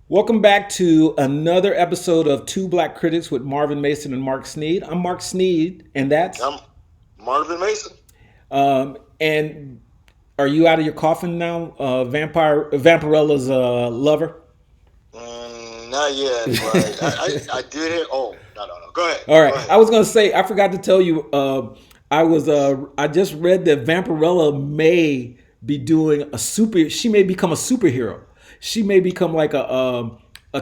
Welcome back to another episode of Two Black Critics with Marvin Mason and Mark Sneed. I'm Mark Sneed, and that's I'm Marvin Mason. and are you out of your coffin now, Vampirella's lover? Not yet, but I did it. Oh, no. Go ahead. All right, Go I ahead. was gonna say I forgot to tell you. I just read that Vampirella may be doing a super. She may become a superhero. She may become like a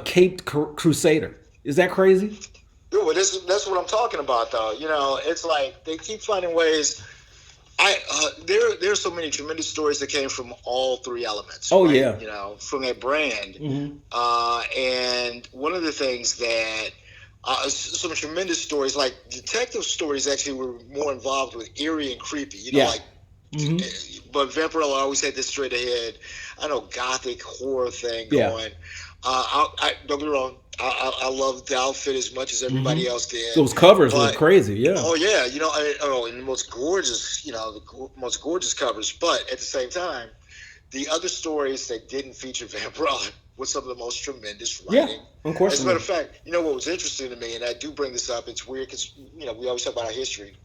caped crusader. Is that crazy? Dude, well, that's what I'm talking about, though. It's like they keep finding ways. There's so many tremendous stories that came from all three elements, Oh right? yeah. From that brand. Hmm. And one of the things that some tremendous stories, like detective stories, actually were more involved with eerie and creepy. Yeah. Like Hmm. but Vampirella always had this straight ahead, I know, gothic horror thing Yeah. going. Don't get me wrong. I loved the outfit as much as Hmm. everybody else did, Those covers were but crazy. Yeah. oh yeah, and the most gorgeous, most gorgeous covers. But at the same time, the other stories that didn't feature Vampirella was some of the most tremendous Yeah. writing. As a matter Unquestionably. of fact, what was interesting to me, and I do bring this up. It's weird because we always talk about our history.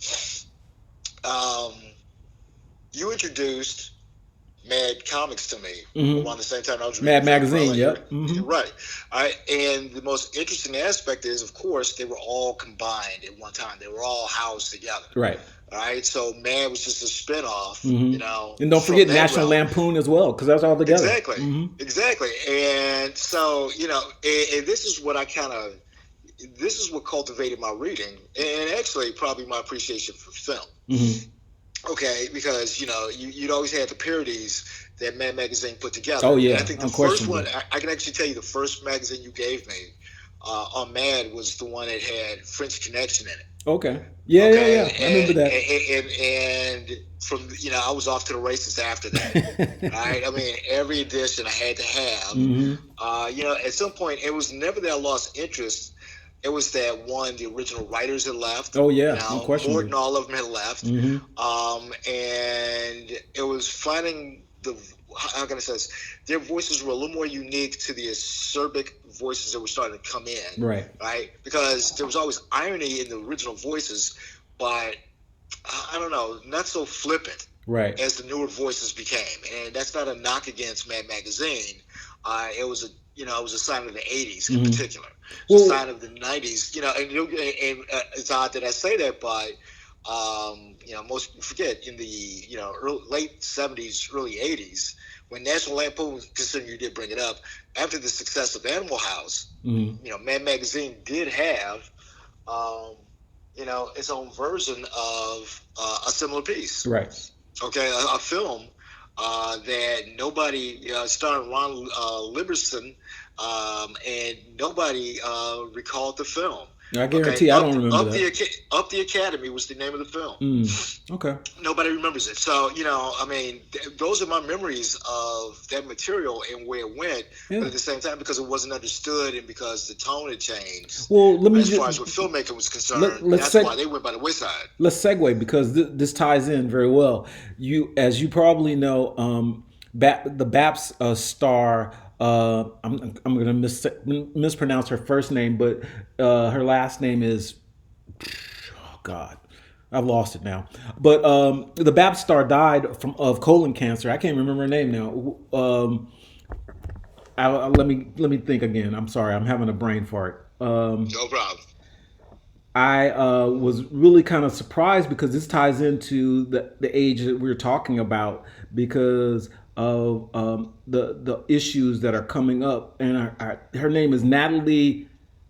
Um, you introduced Mad Comics to me Hmm. around the same time I was reading Mad Magazine. Vampirella. Yep. Hmm. Right. All right. And the most interesting aspect is, of course, they were all combined at one time. They were all housed together. Right. All right. So Mad was just a spinoff, Hmm. And don't from forget that National realm. Lampoon as well, because that's all together. Exactly. Hmm. Exactly. And so, and this is what this is what cultivated my reading and actually probably my appreciation for film. Hmm. Okay, because you'd always had the parodies that Mad Magazine put together, Oh and I yeah. think the first one Unquestionably. I can actually tell you the first magazine you gave me on Mad was the one that had French Connection in it. Okay. Yeah. Yeah. Okay, Yeah. I remember that. and from I was off to the races after that. Right, I mean every edition I had to have. Hmm. At some point it was never that I lost interest. It was that one, the original writers had left. Oh yeah. Now, Unquestionably. Morton, all of them had left. Hmm. And it was finding how can I say this? Their voices were a little more unique to the acerbic voices that were starting to come in, Right. right? Because there was always irony in the original voices, but I don't know, not so flippant Right. as the newer voices became. And that's not a knock against Mad Magazine. It was a sign of the '80s in Hmm. particular. It's a Well. sign of the '90s. It's odd that I say that, but most forget in the late '70s, early '80s, when National Lampoon, considering you did bring it up, after the success of Animal House, Hmm. Mad Magazine did have um, its own version of a similar piece. Right. Okay, a film that nobody, starring Ron Livingston, and nobody recalled the film. I Okay, guarantee I don't remember that. Up the Academy was the name of the film. Mm. Okay. Nobody remembers it. So I mean, those are my memories of that material and where it went. But Yeah. at the same time, because it wasn't understood and because the tone had changed, Well, let me as just far as what filmmaking was let concerned, let's that's seg why they went by the wayside. let's segue because this ties in very well. As you probably know, the Baps star. I'm going to mispronounce her first name, but her last name is, oh God, I've lost it now. But the Baps star died of colon cancer. I can't remember her name now. Let me think again. I'm sorry. I'm having a brain fart. No problem. I was really kind of surprised because this ties into the age that we're talking about because of the issues that are coming up. And her name is Natalie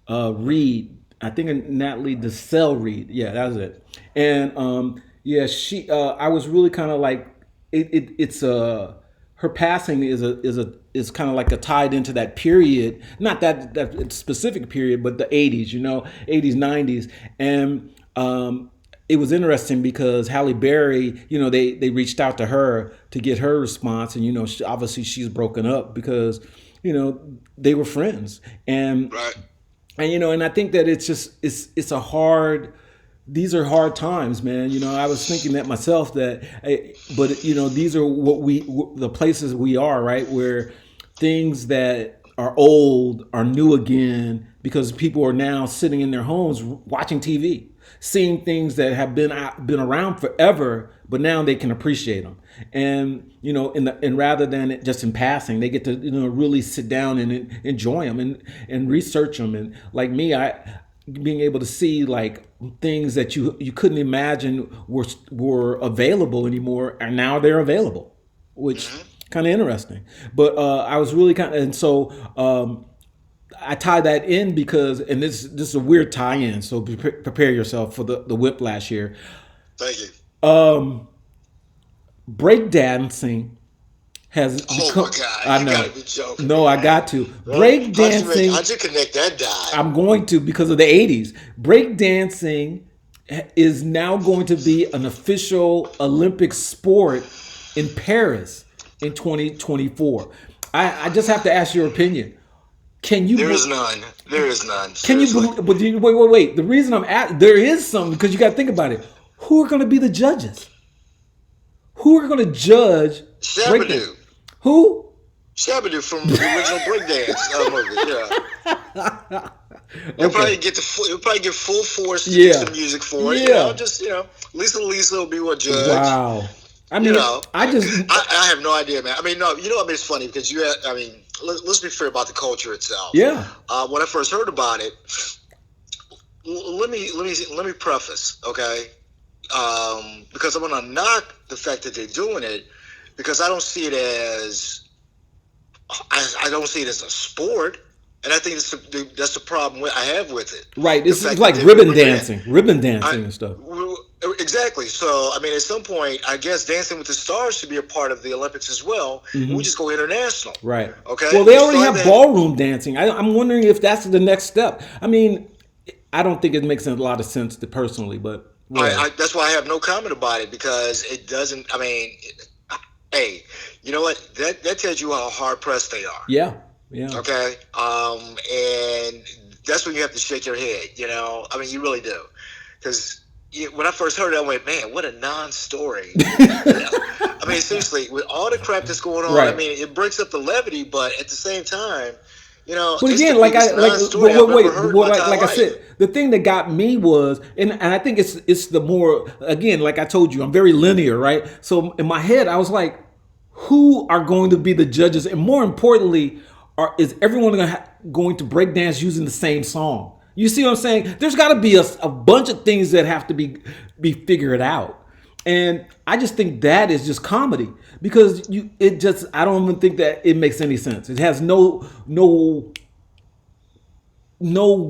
Reed. I think Natalie DeSalle Reed. Yeah, that's it. And yeah, she. I was really kind of like it's a her passing is kind of like a tied into that period, not that specific period, but the 80s, 80s, 90s. And it was interesting because Halle Berry, they reached out to her to get her response, and obviously she's broken up because they were friends. Right. And I think that it's a hard, these are hard times, man. I was thinking that myself, but these are the places we are, right, where things that are old are new again because people are now sitting in their homes watching TV, seeing things that have been around forever, but now they can appreciate them. And and rather than it just in passing, they get to really sit down and enjoy them and research them. And like me, I being able to see like things that you couldn't imagine were available anymore, and now they're available, which Hmm. kind of interesting. But I was really kind of, and so I tie that in because, and this is a weird tie-in. So prepare yourself for the whiplash here. Thank you. Breakdancing has Oh my become. God, I you got to know. be joking No, me, I man. got to Really? breakdancing. How'd you connect that dot? I'm going to because of the 80s. Breakdancing is now going to be an official Olympic sport in Paris in 2024. Oh I my just have to God. ask your opinion. Can There you is none. There is none. can you Seriously. believe? But wait. The reason I'm at there is something because you got to think about it. Who are going to be the judges? Who are going to judge breakdance? Shabadoo. Who? Shabadoo from the original Breakdance movie. Yeah. Okay. He'll probably get full force to do Yeah. some music for it. Yeah. Just Lisa will be what judge. Wow. I mean, I just I have no idea, man. I mean, no, I mean, it's funny because I mean, let's be fair about the culture itself. yeah. When I first heard about it, let me preface, okay? Because I'm gonna knock the fact that they're doing it because I don't see it as I don't see it as a sport, and I think that's the problem I have with it. Right. The It's fact that like ribbon we're gonna dancing, ribbon I, dancing and stuff. exactly. So, I mean, at some point, I guess Dancing with the Stars should be a part of the Olympics as well, and we Hmm. just go international. Right. Okay, Well, they we already still have have that. ballroom dancing. I'm wondering if that's the next step. I mean, I don't think it makes a lot of sense to personally, but whatever. That's why I have no comment about it because it doesn't. I mean, hey, you know what? That tells you how hard pressed they are. Yeah. Yeah. Okay, and that's when you have to shake your head. I mean, you really do, because when I first heard it, I went, "Man, what a non-story." I mean, seriously, with all the crap that's going on, I Right. mean, it breaks up the levity, but at the same time, But it's the again, like I biggest like, non-story I've ever wait, heard in my entire like I life. said, the thing that got me was, and I think it's the more again, like I told you, I'm very linear, right? So in my head, I was like, who are going to be the judges, and more importantly, is everyone going to break dance using the same song? You see what I'm saying? There's got to be a bunch of things that have to be figured out. And I just think that is just comedy because it just I don't even think that it makes any sense. It has no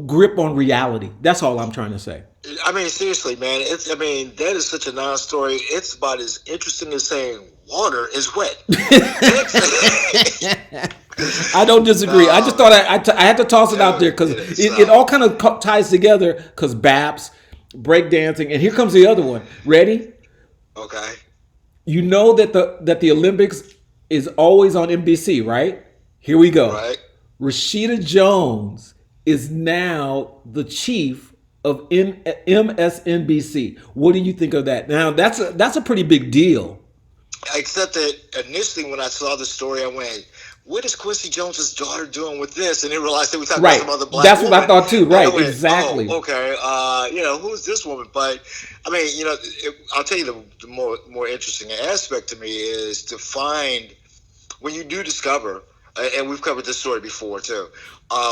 grip on reality. That's all I'm trying to say. I mean, seriously, man. I mean, that is such a non-story. It's about as interesting as saying water is wet. I don't disagree. I No, just thought man. I had to toss it out there because It is. it all kind of ties together because BAPS, breakdancing, and here comes the other one. Ready? Okay. You know that the Olympics is always on NBC, right? Here we go. Right. Rashida Jones is now the chief of MSNBC. What do you think of that? Now that's a pretty big deal. Except that initially, when I saw the story, I went, "What is Quincy Jones's daughter doing with this?" And then realized that we talking about Right. some other black That's what I woman. thought too. And I Right. went, "Oh, Exactly. okay. Who's this woman?" But I mean, I'll tell you the more interesting aspect to me is to find when you do discover, and we've covered this story before too.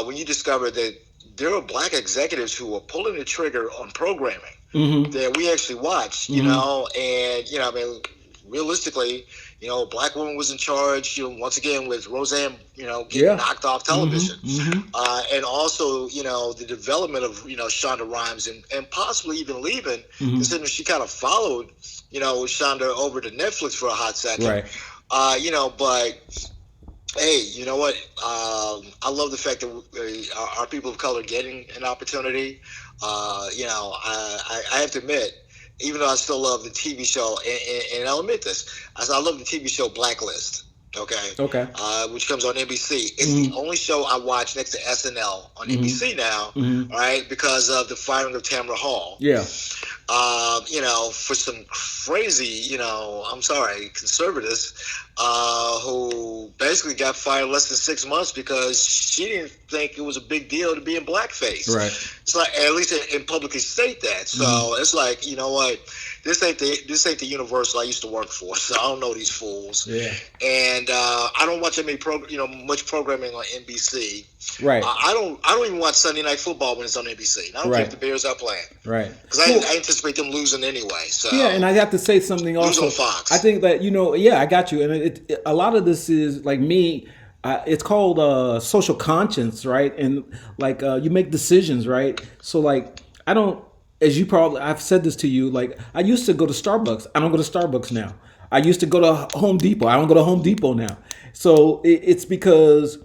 When you discover that there are black executives who are pulling the trigger on programming Mm-hmm. that we actually watch, Mm-hmm. and I mean, realistically, a black woman was in charge, once again with Roseanne, getting Yeah. knocked off television, Mm-hmm. Mm-hmm. and also, the development of, Shonda Rhimes and possibly even leaving, Mm-hmm. considering she kind of followed, Shonda over to Netflix for a hot second, Right. but hey, you know what? I love the fact that our people of color getting an opportunity. I have to admit, even though I still love the TV show, and I'll admit this, I love the TV show Blacklist. Okay, Okay. which comes on NBC. It's the Mm-hmm. only show I watch next to SNL on Mm-hmm. NBC now. Mm-hmm. All right, because of the firing of Tamara Hall. Yeah. For some crazy, I'm sorry, conservatives, who basically got fired less than 6 months because she didn't think it was a big deal to be in Right. blackface. It's like, at least in publicly state that. Hmm. So it's like, you know what, this ain't the Universal I used to work for. So I don't know these fools, Yeah. and I don't watch any much programming on NBC. Right. I don't even watch Sunday Night Football when it's on NBC. And I don't care if Right. the Bears are playing Right. because I Well, anticipate them losing anyway. So yeah, and I have to say something lose on also. I Fox. think that yeah, I got you, and a lot of this is like me. It's called social conscience, right? And like you make decisions, right? So like I don't, as you probably, I've said this to you. Like I used to go to Starbucks. I don't go to Starbucks now. I used to go to Home Depot. I don't go to Home Depot now. So it's because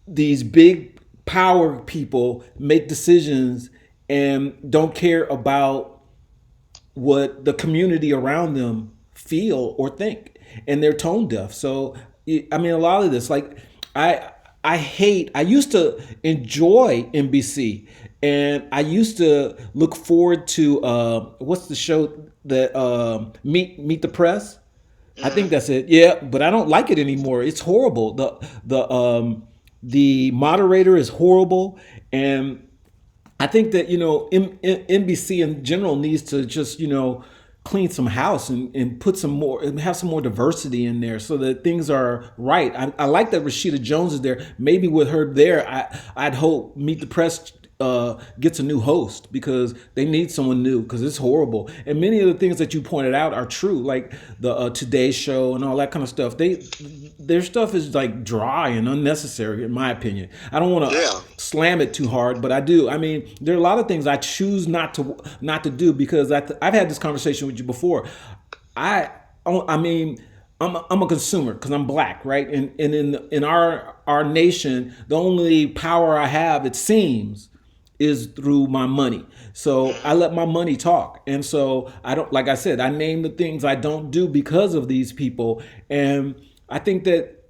these big power people make decisions and don't care about what the community around them feel or think, and they're tone deaf. So I mean, a lot of this, like I I used to enjoy NBC, and I used to look forward to what's the show that Meet the Press. I think Mm-hmm. that's it. Yeah, but I don't like it anymore. It's horrible. The moderator is horrible, and I think that NBC in general needs to just clean some house and put some more and have some more diversity in there so that things are right. I like that Rashida Jones is there. Maybe with her there, I'd hope Meet the Press gets a new host because they need someone new because it's horrible. And many of the things that you pointed out are true, like the Today Show and all that kind of stuff. Their stuff is like dry and unnecessary, in my opinion. I don't want to Yeah. slam it too hard, but I do. I mean, there are a lot of things I choose not to do because I've had this conversation with you before. I I mean, I'm a consumer because I'm black, right? And in our nation, the only power I have, it seems, is through my money. So I Mm-hmm. let my money talk. And so I don't, like I said, I name the things I don't do because of these people. And I think that,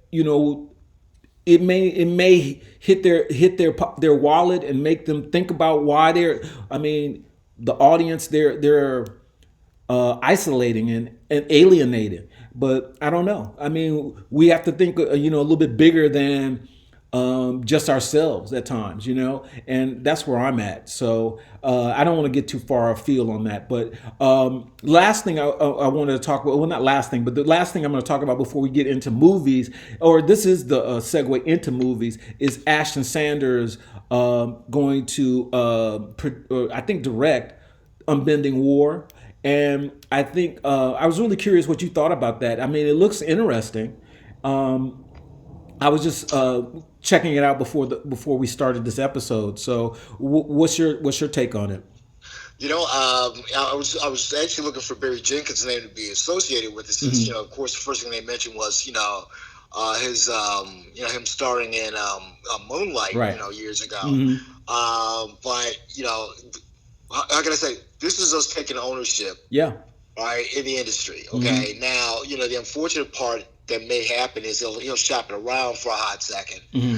it may hit their wallet and make them think about why they're, I mean, the audience, they're isolating and alienating. But I don't know. I mean, we have to think, a little bit bigger than just ourselves at times, and that's where I'm at. So I don't want to get too far afield on that. But last thing I wanted to talk about, well, not last thing, but the last thing I'm going to talk about before we get into movies, or this is the segue into movies, is Ashton Sanders going to, I think, direct Unbending War. And I think I was really curious what you thought about that. I mean, it looks interesting. Um, I was just checking it out before we started this episode. So, what's your take on it? I was actually looking for Barry Jenkins' name to be associated with it, since Hmm. of course, the first thing they mentioned was his him starring in Moonlight, Right. years ago. Hmm. But how can I say, this is us taking ownership, Yeah. right, in the industry. Hmm. Okay, now the unfortunate part that may happen is he'll shop it around for a hot second, Hmm.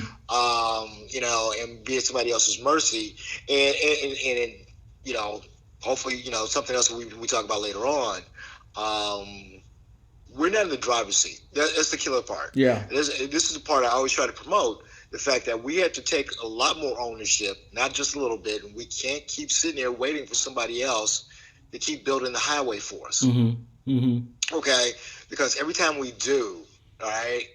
and be at somebody else's mercy, and hopefully, something else we talk about later on. Um, we're not in the driver's seat. That's the killer part. Yeah. This is the part I always try to promote: the fact that we have to take a lot more ownership, not just a little bit, and we can't keep sitting there waiting for somebody else to keep building the highway for us. Hmm. Hmm. Okay, because every time we do, all right,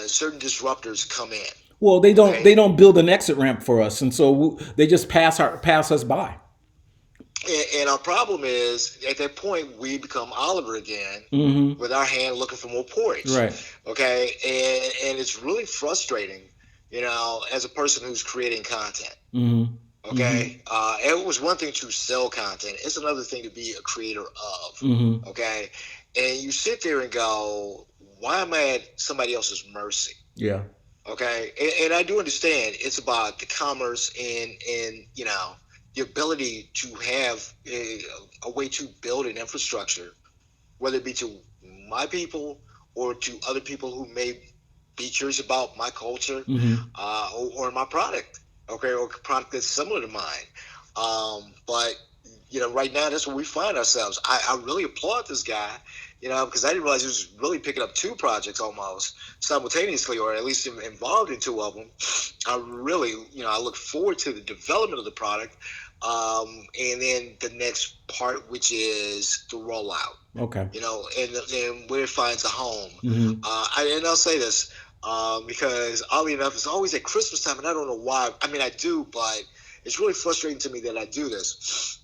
certain disruptors come in. Well, they don't Okay, they don't build an exit ramp for us, and so they just pass us by. and our problem is, at that point we become Oliver again, Hmm. with our hand looking for more porridge. Right. Okay, and it's really frustrating, as a person who's creating content. Hmm. Hmm. Okay, it was one thing to sell content; it's another thing to be a creator of. Hmm. Okay, and you sit there and go, "Why am I at somebody else's mercy?" Yeah. Okay, and I do understand it's about the commerce and the ability to have a way to build an infrastructure, whether it be to my people or to other people who may be curious about my culture, Hmm. or my product, okay, or a product that's similar to mine. But right now that's where we find ourselves. I really applaud this guy, because I didn't realize he was really picking up two projects almost simultaneously, or at least involved in two of them. I really, I look forward to the development of the product, and then the next part, which is the rollout. Okay. And where it finds a home. Mm-hmm. And I'll say this, because oddly enough, it's always at Christmas time, and I don't know why. I mean, I do, but it's really frustrating to me that I do this.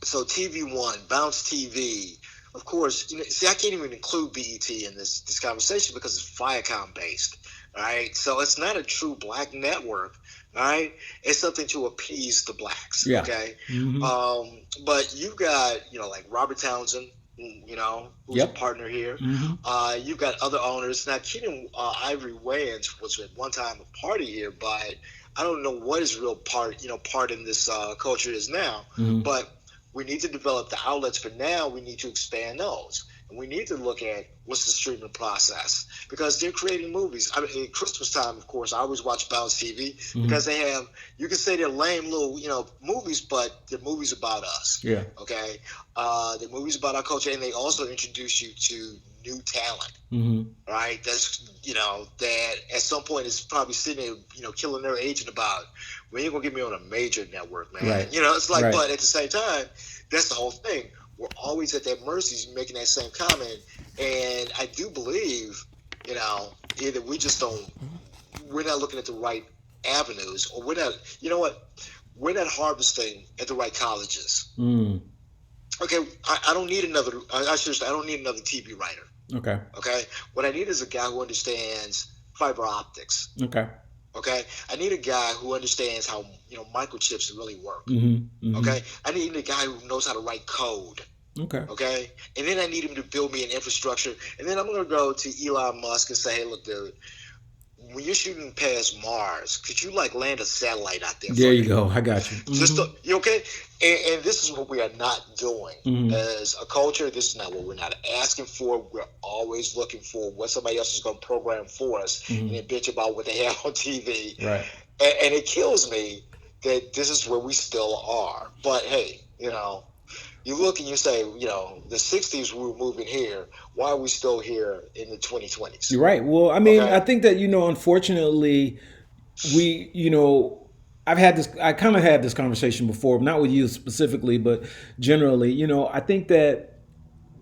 So TV One, Bounce TV, of course. See, I can't even include BET in this conversation because it's Viacom based. All right, so it's not a true black network. All right, it's something to appease the blacks. Yeah. Okay, Mm-hmm. but you've got like Robert Townsend, who's a Yep. partner here. Mm-hmm. You've got other owners. Now, Keaton Ivory Wayans was at one time a party here, but I don't know what his real part in this culture is now. Mm-hmm. But we need to develop the outlets for now. We need to expand those. And we need to look at what's the streaming process, because they're creating movies. I mean, at Christmas time, of course, I always watch Bounce TV Mm-hmm. because they have, you can say they're lame little, movies, but they're movies about us. Yeah. Okay. They're movies about our culture, and they also introduce you to new talent. Mm-hmm. Right? That's, that at some point is probably sitting there, killing their agent about, when you're going to get me on a major network, man. Right. It's like, Right. but at the same time, that's the whole thing. We're always at their mercy, making that same comment. And I do believe, either we just don't, we're not looking at the right avenues, or we're not, we're not harvesting at the right colleges. Mm. Okay, I don't need another, I don't need another TV writer. Okay. Okay, what I need is a guy who understands fiber optics. Okay. Okay, I need a guy who understands how microchips really work. Mm-hmm. Mm-hmm. Okay, I need a guy who knows how to write code. Okay. Okay, and then I need him to build me an infrastructure, and then I'm going to go to Elon Musk and say, hey, look, dude, when you're shooting past Mars, could you land a satellite out there? There you go. I got you. Mm-hmm. Just you okay? And this is what we are not doing Mm-hmm. as a culture. This is not what we're not asking for. We're always looking for what somebody else is going to program for us, Mm-hmm. and then bitch about what they have on TV. Right. And it kills me that this is where we still are. But hey, you look and you say, the 60s we were moving here. Why are we still here in the 2020s? You're right. Well, I mean, Okay. I think that, unfortunately, we, I've had this, I kind of had this conversation before, not with you specifically, but generally, I think that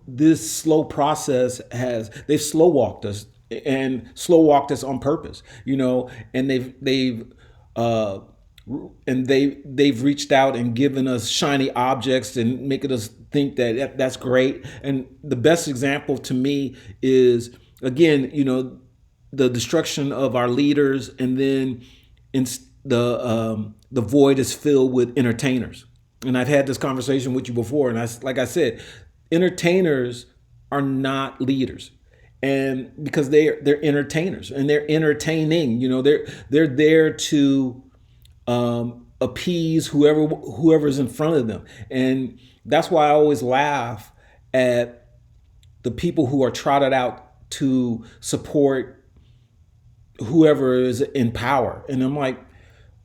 this slow process they've slow walked us, and slow walked us on purpose, and uh, they've reached out and given us shiny objects and making us think that that's great. And the best example to me is, again, the destruction of our leaders, and then in the void is filled with entertainers. And I've had this conversation with you before, and like I said, entertainers are not leaders, and because they're entertainers and they're entertaining. They're there to appease whoever's in front of them, and that's why I always laugh at the people who are trotted out to support whoever is in power. And I'm like,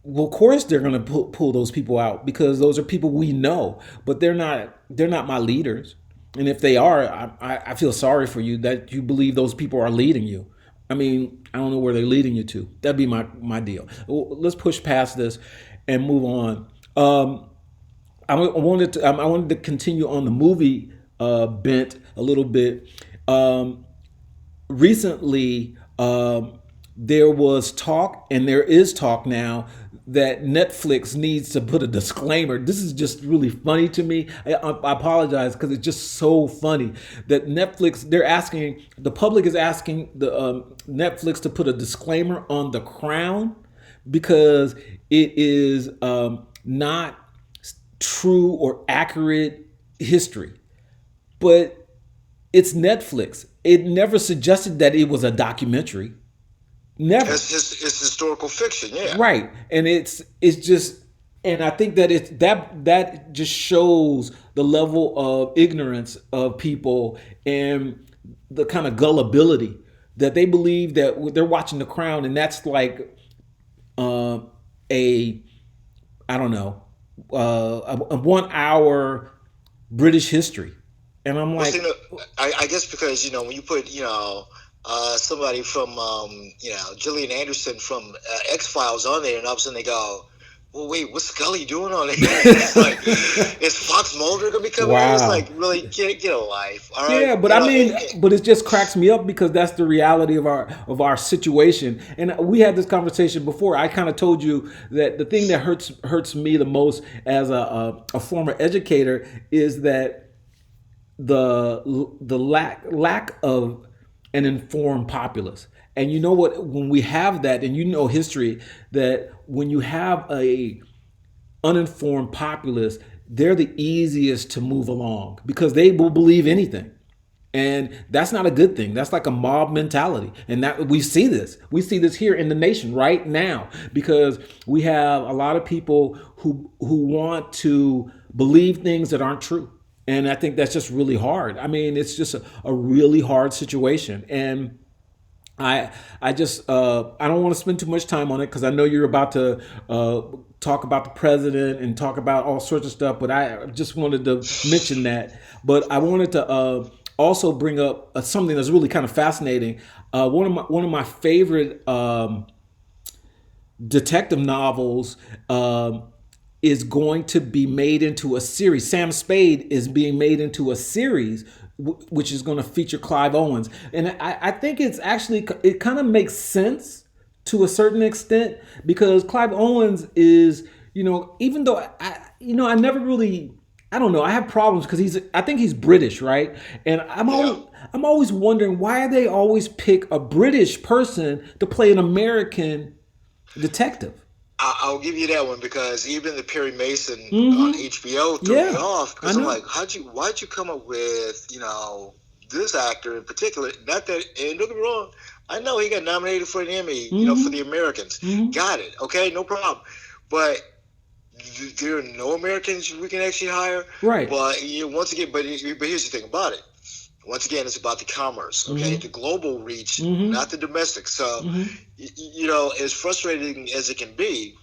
well, of course they're going to pull those people out, because those are people we know, but they're not my leaders. And if they are, I feel sorry for you that you believe those people are leading you. I mean, I don't know where they're leading you to. That'd be my deal. Well, let's push past this and move on. I wanted to continue on the movie bent a little bit. Recently, there was talk, and there is talk now, that Netflix needs to put a disclaimer. This is just really funny to me. I apologize, because it's just so funny that Netflix, the public is asking the Netflix to put a disclaimer on The Crown, because it is not true or accurate history. But it's Netflix. It never suggested that it was a documentary. Never. It's historical fiction, yeah. Right. And it's just, and I think that that just shows the level of ignorance of people, and the kind of gullibility that they believe that they're watching The Crown, and that's like a I don't know, a 1 hour British history, and I'm Well, see, like, no, I guess because when you put somebody from Gillian Anderson from X Files on there, and all of a sudden they go, "Well, wait, what's Scully doing on there?" It's like, is Fox Mulder gonna be coming in? It's like, wow. really get a life, all right? Yeah, but I mean, but it just cracks me up because that's the reality of our situation. And we had this conversation before. I kind of told you that the thing that hurts me the most as a former educator is that the lack of an informed populace. And you know what? When we have that, and you know history, that when you have a uninformed populace, they're the easiest to move along because they will believe anything. And that's not a good thing. That's like a mob mentality. And that we see this. We see this here in the nation right now because we have a lot of people who want to believe things that aren't true. And I think that's just really hard. I mean, it's just a really hard situation. And I I just I don't want to spend too much time on it because I know you're about to talk about the president and talk about all sorts of stuff. But I just wanted to mention that. But I wanted to also bring up something that's really kind of fascinating. One of my favorite detective novels is going to be made into a series. Sam Spade is being made into a series, which is going to feature Clive Owens, and I think it's actually it kind of makes sense to a certain extent because Clive Owens is even though I never really I don't know I have problems because I think he's British, right? And Yeah. I'm always wondering why they always pick a British person to play an American detective. I'll give you that one because even the Perry Mason on Mm-hmm. HBO threw me Yeah, off I because I'm know. like, why'd you come up with this actor in particular? Not that, and don't get me wrong, I know he got nominated for an Emmy, for the Mm-hmm. Americans. Mm-hmm. Got it, okay, no problem. But there are no Americans we can actually hire. Right. But once again, but here's the thing about it. Once again, it's about the commerce, okay, Mm-hmm. the global reach, Mm-hmm. not the domestic. So, Mm-hmm. as frustrating as it can be,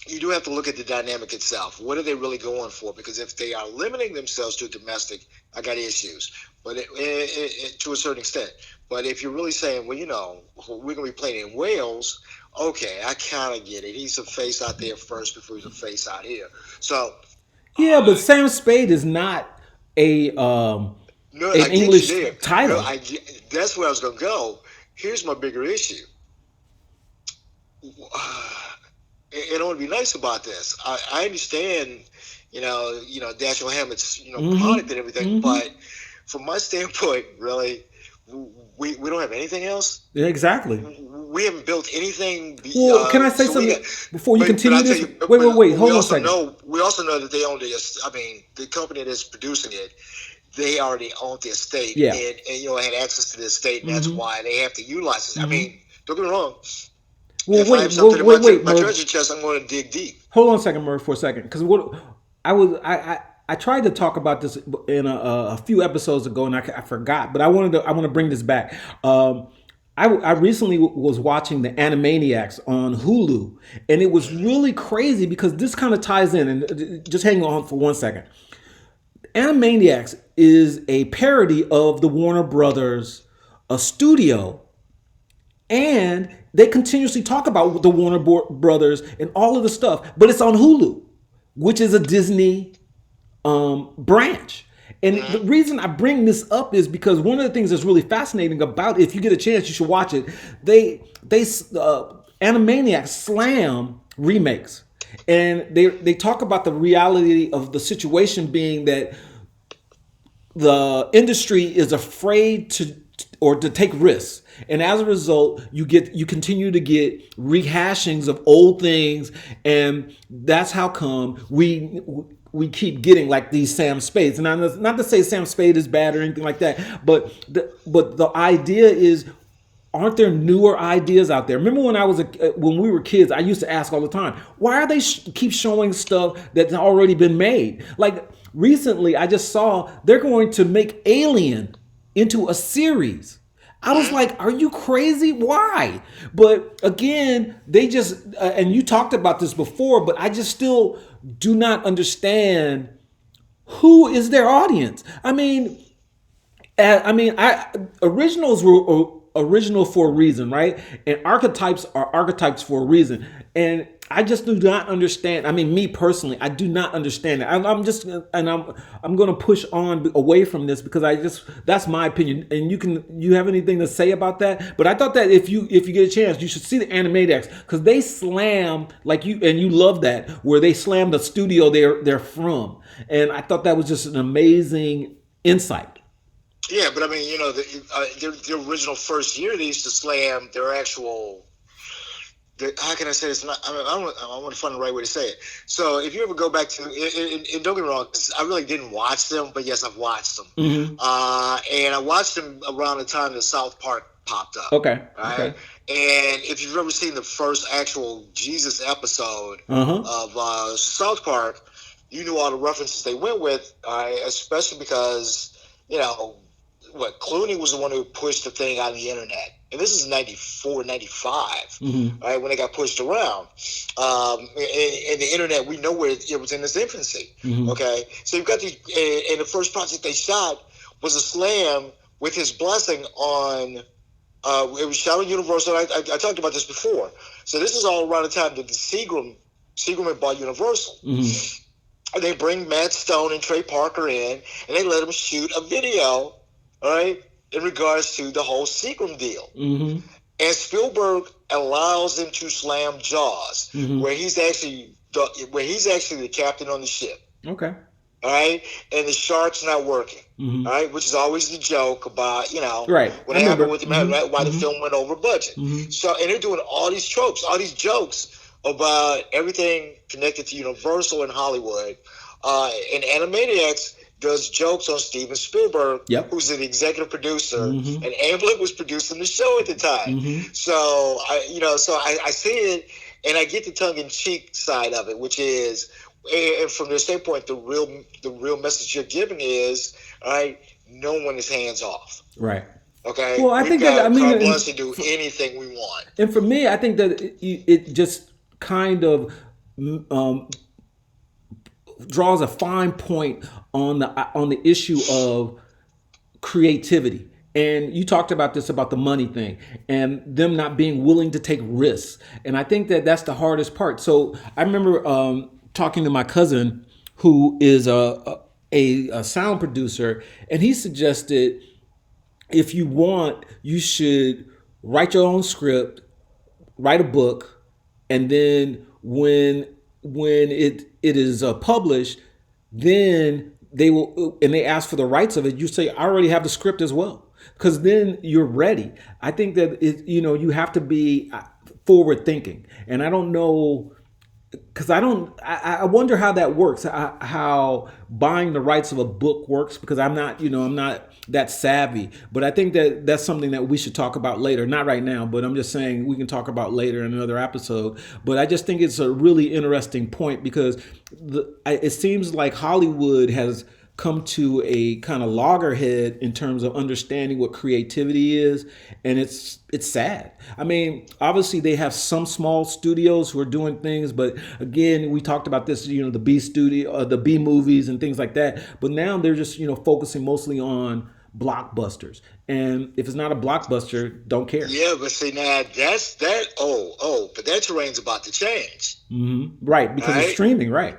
you do have to look at the dynamic itself. What are they really going for? Because if they are limiting themselves to domestic, I got issues. But to a certain extent. But if you're really saying, well, we're going to be playing in Wales, okay, I kind of get it. He's a face out there first before he's a face out here. So, Yeah, but uh, Sam Spade is not a no, I an get you English there. No, title. that's where I was going to go. Here's my bigger issue. And I want to be nice about this. I understand, Dashiell Hammett's, product Mm-hmm. and everything, Mm-hmm. but from my standpoint, really, we don't have anything else. Yeah, exactly. We haven't built anything. Well, can I say So we got, something before you but I continue tell this? you, Wait, wait, wait. but Hold on a second. we also know that they own the. I mean, the company that's producing it, they already own the estate Yeah. and had access to the estate, and that's Mm-hmm. why they have to utilize it. I Mm-hmm. mean, don't get me wrong. Well, If I wait, have something wait, in wait, wait, my Murph. treasure chest, I'm going to dig deep. Hold on a second, Murph, for a second, because what I was, I tried to talk about this in a few episodes ago, and I forgot, but I want to bring this back. I recently was watching the Animaniacs on Hulu, and it was really crazy because this kind of ties in. And just hang on for one second. Animaniacs is a parody of the Warner Brothers studio, and they continuously talk about the Warner Brothers and all of the stuff, but it's on Hulu, which is a Disney branch. And the Mm-hmm. reason I bring this up is because one of the things that's really fascinating about it, if you get a chance, you should watch it. They Animaniacs slam remakes, and they talk about the reality of the situation being that the industry is afraid to or to take risks, and as a result you continue to get rehashings of old things, and that's how come we keep getting like these Sam Spades. And not to say Sam Spade is bad or anything like that, but the idea is, aren't there newer ideas out there? Remember when when we were kids, I used to ask all the time, why are they keep showing stuff that's already been made? Like recently, I just saw they're going to make Alien into a series. I was Mm-hmm. like, are you crazy? Why? But again, they just, and you talked about this before, but I just still do not understand who is their audience? I originals were original for a reason, right? And archetypes are archetypes for a reason. And I just do not understand. I mean, me personally, I do not understand it. I'm just, and I'm going to push on away from this because I just that's my opinion. And you have anything to say about that? But I thought that if you get a chance, you should see the Animaniacs because they slam like you and you love that where they slam the studio they're from. And I thought that was just an amazing insight. Yeah, but I mean, the original first year they used to slam their actual. How can I say this? I want to find the right way to say it. So if you ever go back to, and don't get me wrong, I really didn't watch them, but yes, I've watched them. Mm-hmm. And I watched them around the time that South Park popped up. Okay. Right. Okay. And if you've ever seen the first actual Jesus episode Uh-huh. of South Park, you knew all the references they went with, especially because you know Clooney was the one who pushed the thing on the internet. And this is 94, 95, Mm-hmm. right, when it got pushed around. And the internet, we know where it was in its infancy, Mm-hmm. okay? So you've got and the first project they shot was a slam with his blessing on, it was shot on Universal. I talked about this before. So this is all around the time that Seagram had bought Universal. Mm-hmm. And they bring Matt Stone and Trey Parker in, and they let them shoot a video, all right, in regards to the whole Seagram deal. Mm-hmm. And Spielberg allows them to slam Jaws, Mm-hmm. where he's actually the captain on the ship. Okay. All right, and the shark's not working. Mm-hmm. All right, which is always the joke about Right. what I happened remember. with the Mm-hmm. why the Mm-hmm. film went over budget. Mm-hmm. So and they're doing all these tropes, all these jokes about everything connected to Universal and Hollywood. And Animaniacs does jokes on Steven Spielberg, Yep. who's the executive producer, Mm-hmm. and Amblin was producing the show at the time. Mm-hmm. So I see it, and I get the tongue in cheek side of it, which is, and from their standpoint, the real message you're giving is, all right, no one is hands off. Right. Okay, Well, I we've think that I got mean, carte blanche to do anything we want. and for me, I think that it just kind of um, draws a fine point on the issue of creativity. And you talked about this about the money thing and them not being willing to take risks. And I think that that's the hardest part. So I remember talking to my cousin who is a sound producer, and he suggested if you want, you should write your own script, write a book, and then when it is published, then they will and they ask for the rights of it. You say, I already have the script as well, because then you're ready. I think that you have to be forward thinking, and I don't know because I don't. I wonder how that works. How buying the rights of a book works because I'm not that savvy. But I think that that's something that we should talk about later. Not right now, but I'm just saying we can talk about later in another episode. But I just think it's a really interesting point because it seems like Hollywood has come to a kind of loggerhead in terms of understanding what creativity is, and it's sad. I mean, obviously they have some small studios who are doing things, but again, we talked about this, the B studio, the B movies and things like that, but now they're just focusing mostly on blockbusters, and if it's not a blockbuster, don't care. Yeah, but see now that's that. But that terrain's about to change. Mm-hmm. Right, because it's Right? streaming, right?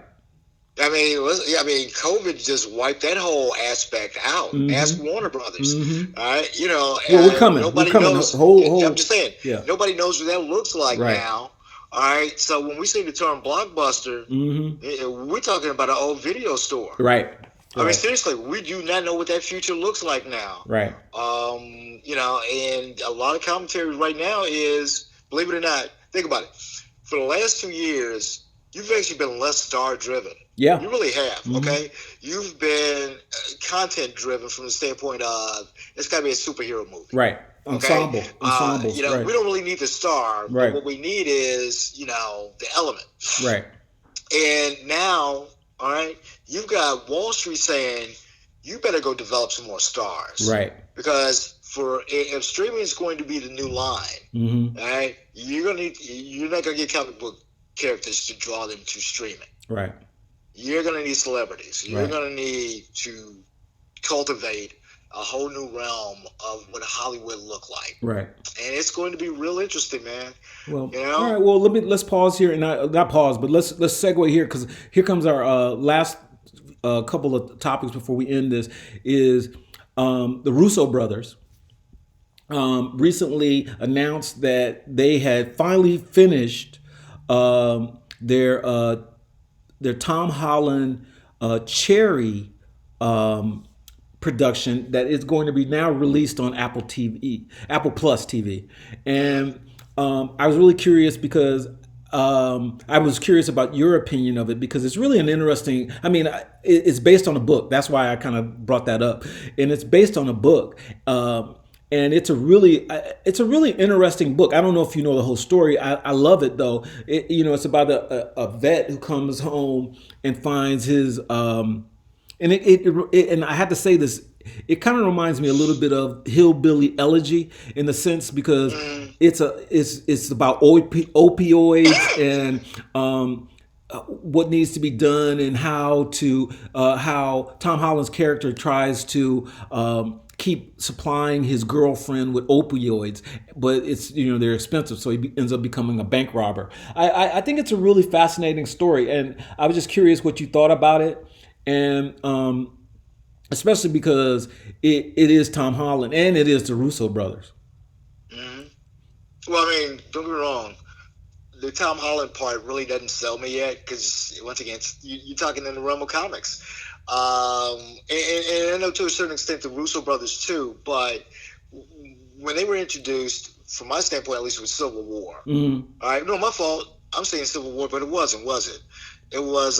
COVID just wiped that whole aspect out. Mm-hmm. Ask Warner Brothers. Mm-hmm. All right, Well, we're coming. We're nobody coming. knows. I'm Whole. just saying, Yeah. nobody knows what that looks like Right. now. All right, so when we say the term blockbuster, Mm-hmm. we're talking about an old video store. Right. I mean, Right. seriously, we do not know what that future looks like now. Right. And a lot of commentary right now is, believe it or not, think about it. For the last 2 years, you've actually been less star driven. Yeah. You really have, Mm-hmm. okay? You've been content driven from the standpoint of it's got to be a superhero movie. Right. Okay? Ensembles. Right. We don't really need the star. Right. But what we need is, the element. Right. And now, all right, you've got Wall Street saying, you better go develop some more stars. Right. Because if streaming is going to be the new line, Mm-hmm. all right, you're not gonna get comic book characters to draw them to streaming. Right. you're going to need celebrities. You're Right. going to need to cultivate a whole new realm of what Hollywood look like, Right. and it's going to be real interesting, man. Well, You all know. right. Well, let's pause here and not pause, but let's segue here because here comes our last couple of topics before we end this. Is the Russo brothers recently announced that they had finally finished their Tom Holland Cherry um, production that is going to be now released on Apple TV, Apple Plus TV, Mm-hmm. and I was really curious because I was curious about your opinion of it because it's really an interesting. I mean, it's based on a book. That's why I kind of brought that up, and it's based on a book. And it's a really interesting book. I don't know if you know the whole story. I love it though. It's about a vet who comes home and finds his and and I had to say this. It kind of reminds me a little bit of Hillbilly Elegy in the sense because Mm-hmm. it's about opioids and what needs to be done and how Tom Holland's character tries to keep supplying his girlfriend with opioids, but they're expensive, so he ends up becoming a bank robber. I think it's a really fascinating story, and I was just curious what you thought about it, and especially because it is Tom Holland and it is the Russo brothers. Mm-hmm. Well, I mean, don't get me wrong. The Tom Holland part really doesn't sell me yet because once again, you're talking in the realm of comics. And I know to a certain extent the Russo brothers too, but when they were introduced, from my standpoint at least, it was Civil War. Mm-hmm. All right, no, my fault. I'm saying Civil War, but it wasn't, was it? It was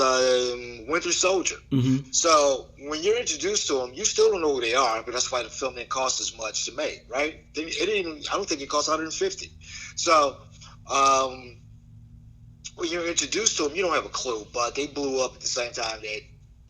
Winter Soldier. Mm-hmm. So when you're introduced to them, you still don't know who they are, but that's why the film didn't cost as much to make, right? It didn't. I don't think it cost 150. So um, when you're introduced to them, you don't have a clue, but they blew up at the same time that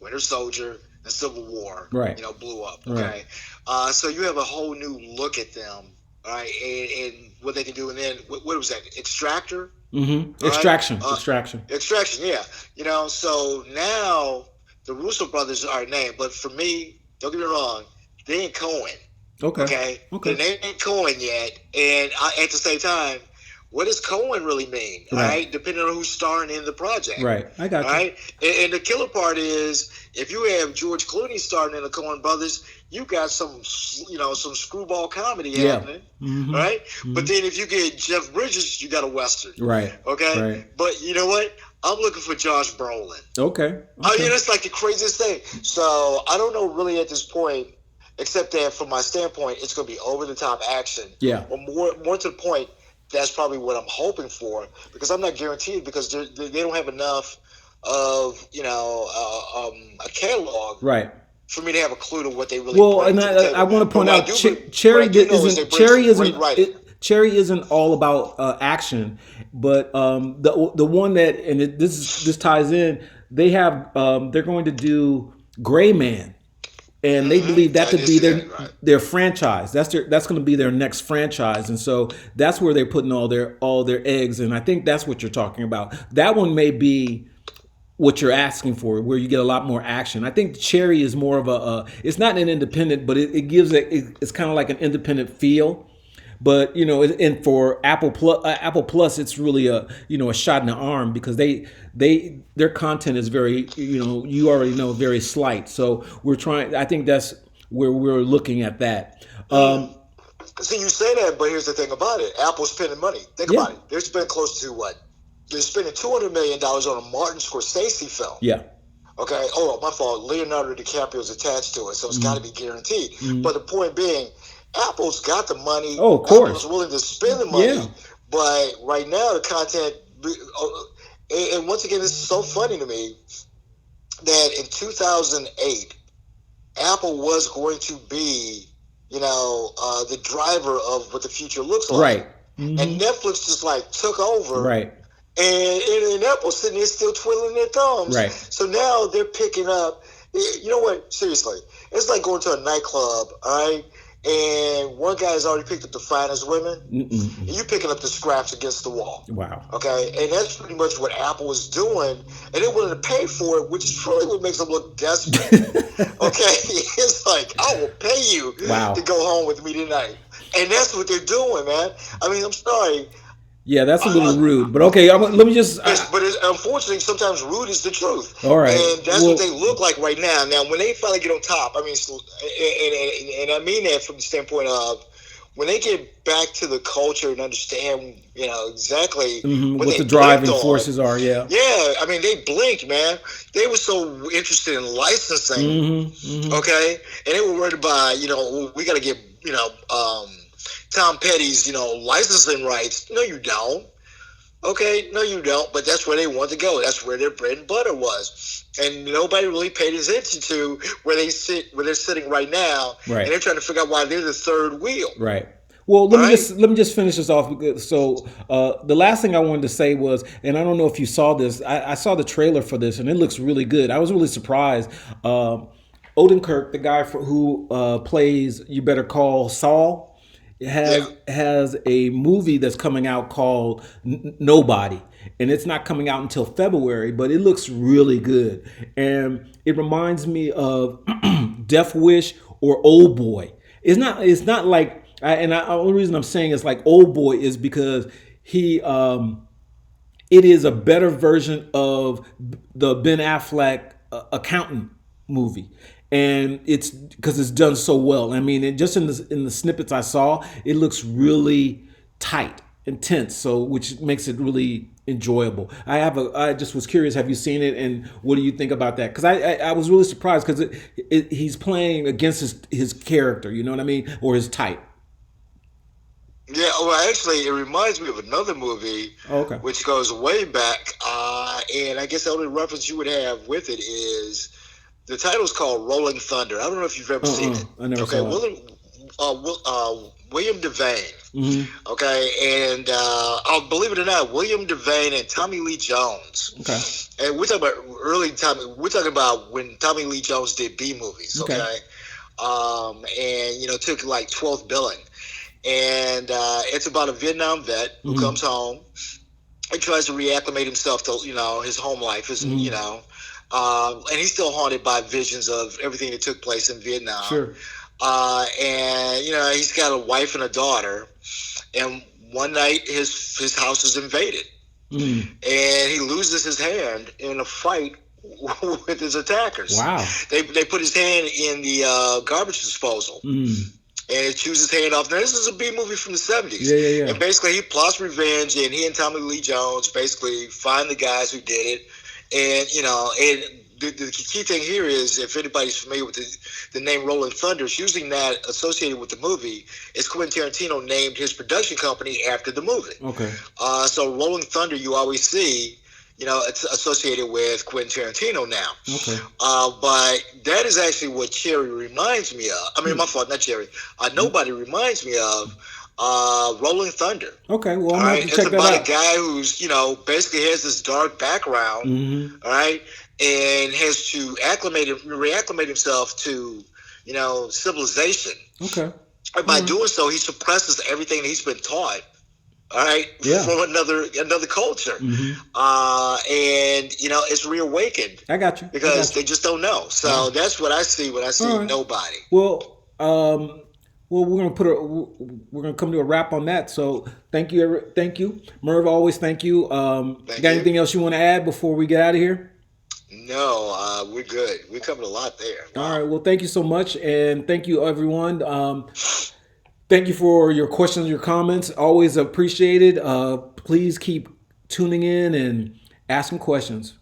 Winter Soldier and Civil War, Right. blew up. Right. Okay, so you have a whole new look at them, all right, and what they can do, and then what was that? Extractor, Mm-hmm. all right, Extraction. Extraction. Extraction, yeah. So now the Russo brothers are named, but for me, don't get me wrong, they ain't Cohen. Okay. Okay, the Okay. name ain't Cohen yet, and at the same time, what does Cohen really mean? All Right. right, depending on who's starring in the project. Right. I All got you. right, and the killer part is if you have George Clooney starring in the Coen Brothers, you got some screwball comedy Yeah. happening. All Mm-hmm. right, but Mm-hmm. then if you get Jeff Bridges, you got a western. Right. Okay, Right. but you know what? I'm looking for Josh Brolin. Okay. I mean, Okay. that's like the craziest thing. So I don't know really at this point, except that from my standpoint, it's going to be over the top action, Yeah. or more to the point. That's probably what I'm hoping for because I'm not guaranteed because they don't have enough of a catalog Right. for me to have a clue to what they really Well, bring and to the I table. want to But point out what I Cherry do know is they isn't bring some great writing. Cherry isn't all about action, but the one that this ties in. They have they're going to do Gray Man, and they believe Mm-hmm. that I to did be see that. Right. their franchise. That's going to be their next franchise, and so that's where they're putting all their eggs. And I think that's what you're talking about. That one may be what you're asking for, where you get a lot more action. I think Cherry is more of it's not an independent, but it gives it's kind of like an independent feel. But and for Apple Plus, it's really a shot in the arm because their content is very you already know very slight. So we're trying. I think that's where we're looking at that. Mm. See, you say that, but here's the thing about it: Apple's spending money. Think Yeah, about it. They're spending close to what? They're spending $200 million on a Martin Scorsese film. yeah. Okay. Oh, my fault. Leonardo DiCaprio's attached to it, so it's got to Mm-hmm. be guaranteed. Mm-hmm. But the point being, Apple's got the money. Oh, of Apple's course. willing to spend the Yeah. money. But right now, the content. And once again, this is so funny to me that in 2008, Apple was going to be, the driver of what the future looks like, Right. and Mm-hmm. Netflix just like took over, Right. and Apple's sitting there still twiddling their thumbs. Right. So now they're picking up. You know what? Seriously, it's like going to a nightclub, all right, and one guy's already picked up the finest women, Mm-mm. and you're picking up the scraps against the wall. Wow. Okay, and that's pretty much what Apple was doing, and they're willing to pay for it, which is really what makes them look desperate. Okay, it's like I will pay you to Wow. go home with me tonight, and that's what they're doing, man. I mean, I'm sorry, Yeah, that's a little uh, rude, but okay. Let me just. but unfortunately, sometimes rude is the truth, All right. and that's what they Well, look like right now. Now, when they finally get on top, I mean, and I mean that from the standpoint of when they get back to the culture and understand, exactly what what they the blinked driving on. forces are? Yeah. Yeah, I mean, they blinked, man. They were so interested in licensing, okay, and they were worried about, we got to get, Tom Petty's, licensing rights. No, you don't. Okay, no, you don't. But that's where they want to go. That's where their bread and butter was, and nobody really paid attention to where they're sitting right now, and Right. they're trying to figure out why they're the third wheel. Right. Well, All right. let me just finish this off. So the last thing I wanted to say was, and I don't know if you saw this. I saw the trailer for this, and it looks really good. I was really surprised. Odenkirk, the guy who plays You Better Call Saul, Yeah. has a movie that's coming out called Nobody, and it's not coming out until February, but it looks really good, and it reminds me of Death Wish or Old Boy. It's not like, the only reason I'm saying it's like Old Boy is because he it is a better version of the Ben Affleck accountant movie, and it's because it's done so well. I mean, just in the snippets I saw, it looks really tight, intense, so which makes it really enjoyable. I just was curious. Have you seen it, and what do you think about that? Because I was really surprised because he's playing against his character. You know what I mean, or his type. Yeah, well, actually, it reminds me of another movie, Oh, okay. which goes way back, and I guess the only reference you would have with it is the title's called Rolling Thunder. I don't know if you've ever seen it. I never Okay, saw it. William Devane. Mm-hmm. Okay, and believe it or not, William Devane and Tommy Lee Jones. Okay. And we're talking about early Tommy. We're talking about when Tommy Lee Jones did B movies. Okay. Okay, and took like 12th billing, and it's about a Vietnam vet who Mm-hmm. comes home and tries to reacclimate himself to his home life, Mm-hmm. and he's still haunted by visions of everything that took place in Vietnam. Sure. And he's got a wife and a daughter, and one night his house is invaded, Mm. and he loses his hand in a fight with his attackers. Wow. They put his hand in the garbage disposal, Mm. and it chews his hand off. Now, this is a B movie from the 70s. Yeah, yeah, yeah. And basically, he plots revenge, and he and Tommy Lee Jones basically find the guys who did it. And the key thing here is, if anybody's familiar with the name Rolling Thunder, it's usually not associated with the movie. It's Quentin Tarantino named his production company after the movie. Okay. So Rolling Thunder, you always see, it's associated with Quentin Tarantino now. Okay. But that is actually what Cherry reminds me of. I mean, my fault, not Cherry. Nobody reminds me of Rolling Thunder. Okay. Well, I'm All gonna right, have to it's check that about a out. guy who's basically has this dark background. Mm-hmm. All right, and has to reacclimate himself to civilization. Okay. And All by right. doing so, he suppresses everything that he's been taught. All right, Yeah. from another culture, Mm-hmm. and it's reawakened I got you. I because got they you. just don't know. All So right. that's what I see when I All see right. nobody. Well, we're gonna we're gonna come to a wrap on that. So thank you, Merv. Always thank you. Thank Got you. anything else you want to add before we get out of here? No, we're good. We covered a lot there. All Wow. right. Well, thank you so much, and thank you everyone. Thank you for your questions, your comments. Always appreciated. Please keep tuning in and asking questions.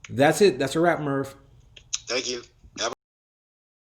That's it. That's a wrap, Merv. Thank you.